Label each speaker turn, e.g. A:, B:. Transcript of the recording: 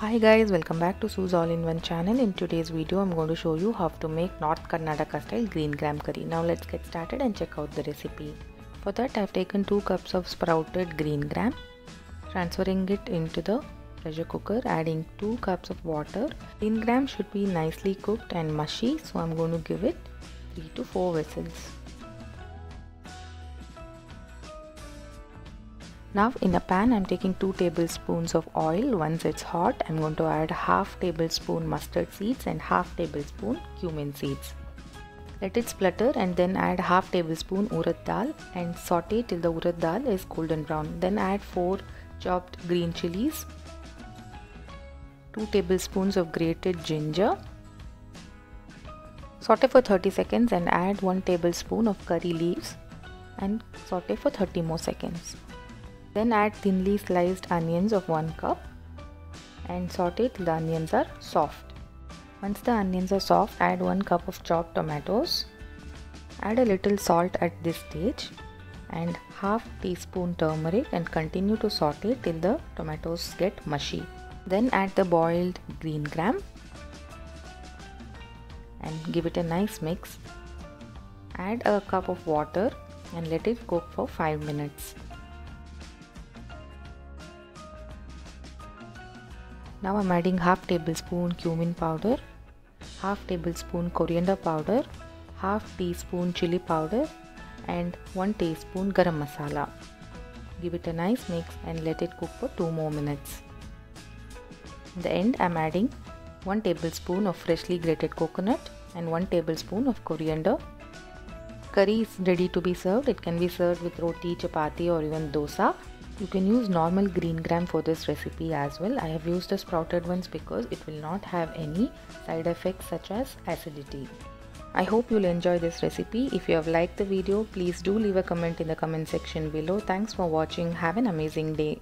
A: Hi guys, welcome back to Sue's All-in-One channel. In today's video, I'm going to show you how to make North Karnataka style green gram curry. Now let's get started and check out the recipe. For that, I've taken 2 cups of sprouted green gram, transferring it into the pressure cooker, adding 2 cups of water. Green gram should be nicely cooked and mushy, so I'm going to give it 3 to 4 whistles. Now in a pan I'm taking 2 tablespoons of oil. Once it's hot, I'm going to add half tablespoon mustard seeds and half tablespoon cumin seeds. Let it splutter and then add half tablespoon urad dal and saute till the urad dal is golden brown. Then add 4 chopped green chilies, 2 tablespoons of grated ginger. Saute for 30 seconds and add 1 tablespoon of curry leaves and saute for 30 more seconds. Then add thinly sliced onions of 1 cup and saute till the onions are soft. Once the onions are soft, add 1 cup of chopped tomatoes. Add a little salt at this stage and half teaspoon turmeric and continue to saute till the tomatoes get mushy. Then add the boiled green gram and give it a nice mix. Add a cup of water and let it cook for 5 minutes. Now I'm adding half tablespoon cumin powder, half tablespoon coriander powder, half teaspoon chili powder and 1 teaspoon garam masala. Give it a nice mix and let it cook for 2 more minutes. In the end, I'm adding 1 tablespoon of freshly grated coconut and 1 tablespoon of coriander. Curry is ready to be served. It can be served with roti, chapati or even dosa. You can use normal green gram for this recipe as well. I have used the sprouted ones because it will not have any side effects such as acidity. I hope you'll enjoy this recipe. If you have liked the video, please do leave a comment in the comment section below. Thanks for watching. Have an amazing day.